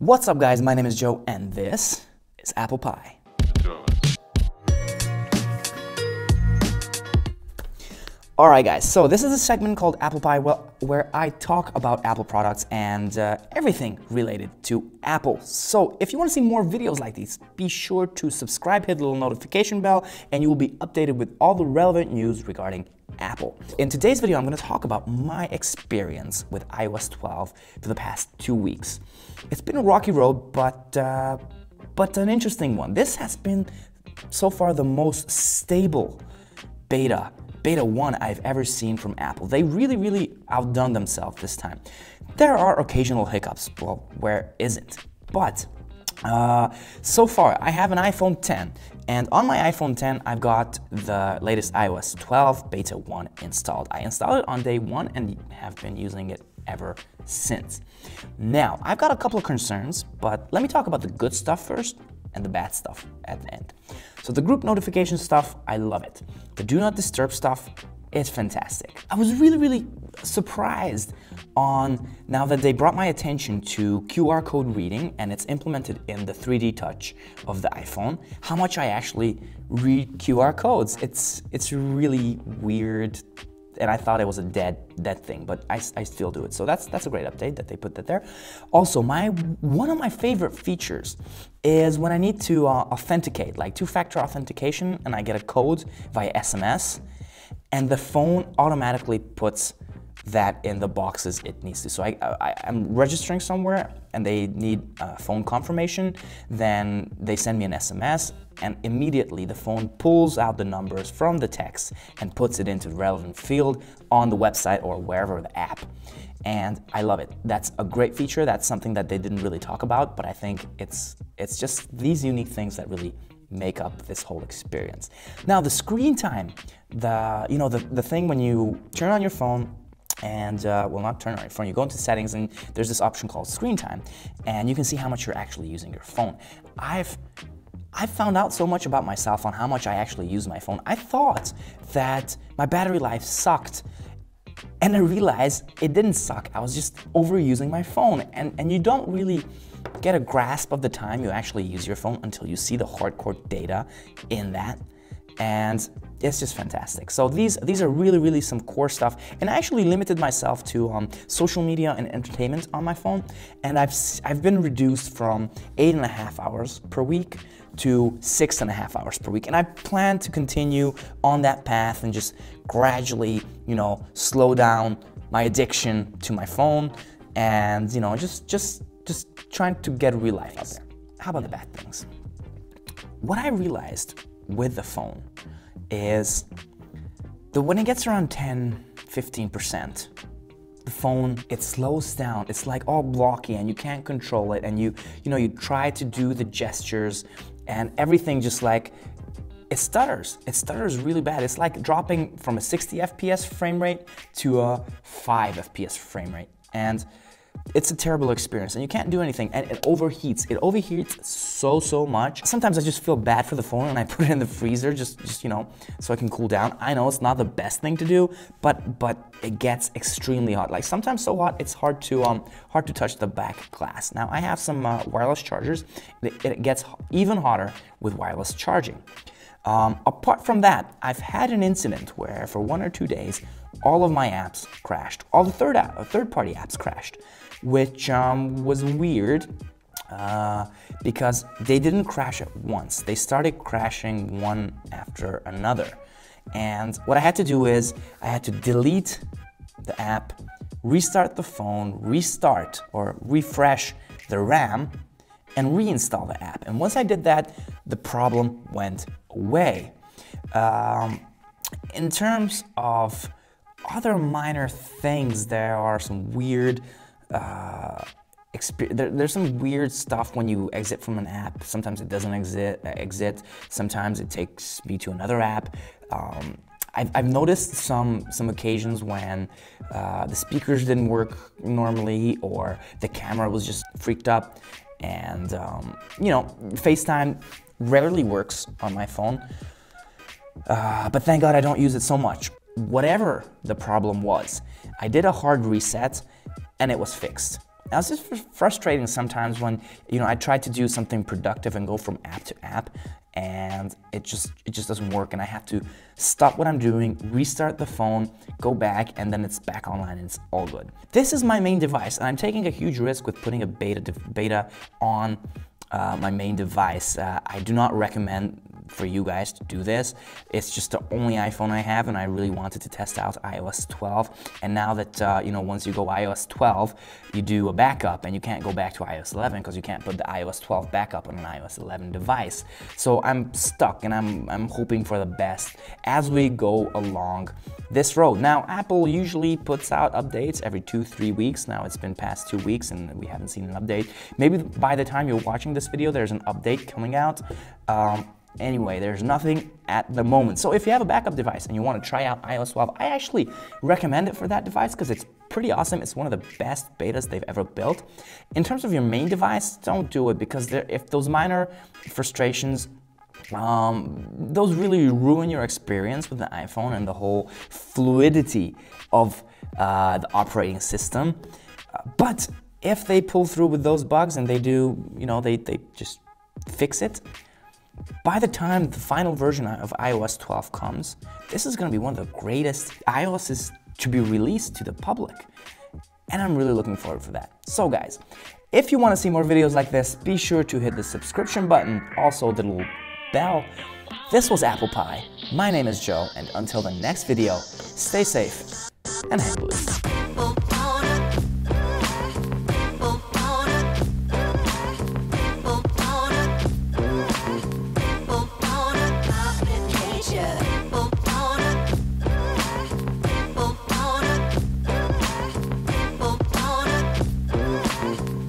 What's up guys, my name is Joe and this is Apple Pie. Alright guys, so this is a segment called Apple Pie where I talk about Apple products and everything related to Apple. So if you want to see more videos like these, be sure to subscribe, hit the little notification bell, and you will be updated with all the relevant news regarding Apple. In today's video, I'm going to talk about my experience with iOS 12 for the past 2 weeks. It's been a rocky road, but an interesting one. This has been so far the most stable beta 1 I've ever seen from Apple. They really outdone themselves this time. There are occasional hiccups, well, where isn't? But so far, I have an iPhone 10, and on my iPhone 10, I've got the latest iOS 12 Beta 1 installed. I installed it on day 1 and have been using it ever since. Now, I've got a couple of concerns, but let me talk about the good stuff first and the bad stuff at the end. So the group notification stuff, I love it. The do not disturb stuff, it's fantastic. I was really surprised now that they brought my attention to QR code reading and it's implemented in the 3D touch of the iPhone, how much I actually read QR codes. It's really weird, and I thought it was a dead thing, but I still do it. So that's a great update that they put that there. Also, one of my favorite features is when I need to authenticate, like two-factor authentication, and I get a code via SMS, and the phone automatically puts that in the boxes it needs to. So I'm registering somewhere and they need phone confirmation, then they send me an SMS, and immediately the phone pulls out the numbers from the text and puts it into the relevant field on the website or wherever the app. And I love it. That's a great feature. That's something that they didn't really talk about, but I think it's just these unique things that really make up this whole experience. Now the screen time, the thing when you turn on your phone and, well, not turn on your phone, you go into settings and there's this option called screen time, and you can see how much you're actually using your phone. I've found out so much about myself on how much I actually use my phone. I thought that my battery life sucked, and I realized it didn't suck. I was just overusing my phone, and you don't really get a grasp of the time you actually use your phone until you see the hardcore data in that, and it's just fantastic. So these are really some core stuff, and I actually limited myself to social media and entertainment on my phone, and I've been reduced from 8.5 hours per week to 6.5 hours per week, and I plan to continue on that path and just gradually, slow down my addiction to my phone, and just trying to get real life out there. How about the bad things? What I realized with the phone is that when it gets around 10-15%, the phone, it slows down. It's like all blocky and you can't control it, and you try to do the gestures and everything just like, it stutters. It stutters really bad. It's like dropping from a 60 FPS frame rate to a 5 FPS frame rate. And it's a terrible experience, and you can't do anything, and it overheats. It overheats so much. Sometimes I just feel bad for the phone and I put it in the freezer just so I can cool down. I know it's not the best thing to do, but it gets extremely hot. Like sometimes so hot it's hard to touch the back glass. Now I have some wireless chargers. It gets even hotter with wireless charging. Apart from that, I've had an incident where for 1 or 2 days, all of my apps crashed. All the third-party apps crashed, which was weird because they didn't crash at once. They started crashing one after another. And what I had to do is I had to delete the app, restart the phone, restart or refresh the RAM, and reinstall the app. And once I did that, the problem went away. In terms of other minor things, there are some weird there's some weird stuff when you exit from an app. Sometimes it doesn't exit. Sometimes it takes me to another app. I've noticed some occasions when the speakers didn't work normally, or the camera was just freaked up, and FaceTime rarely works on my phone, but thank God I don't use it so much. Whatever the problem was, I did a hard reset and it was fixed. Now it's just frustrating sometimes when, you know, I try to do something productive and go from app to app, and it just doesn't work, and I have to stop what I'm doing, restart the phone, go back, and then it's back online and it's all good. This is my main device, and I'm taking a huge risk with putting a beta on my main device. I do not recommend for you guys to do this. It's just the only iPhone I have, and I really wanted to test out iOS 12. And now that, you know, once you go iOS 12, you do a backup, and you can't go back to iOS 11 because you can't put the iOS 12 backup on an iOS 11 device. So I'm stuck, and I'm hoping for the best as we go along this road. Now, Apple usually puts out updates every 2-3 weeks. Now it's been past 2 weeks, and we haven't seen an update. Maybe by the time you're watching this video, there's an update coming out. Anyway, there's nothing at the moment. So if you have a backup device and you want to try out iOS 12, I actually recommend it for that device because it's pretty awesome. It's one of the best betas they've ever built. In terms of your main device, don't do it, because if those minor frustrations, those really ruin your experience with the iPhone and the whole fluidity of the operating system. But if they pull through with those bugs and they do, you know, they just fix it, by the time the final version of iOS 12 comes, this is going to be one of the greatest iOSs to be released to the public. And I'm really looking forward for that. So guys, if you want to see more videos like this, be sure to hit the subscription button, also the little bell. This was Apple Pie. My name is Joe, and until the next video, stay safe and hang loose.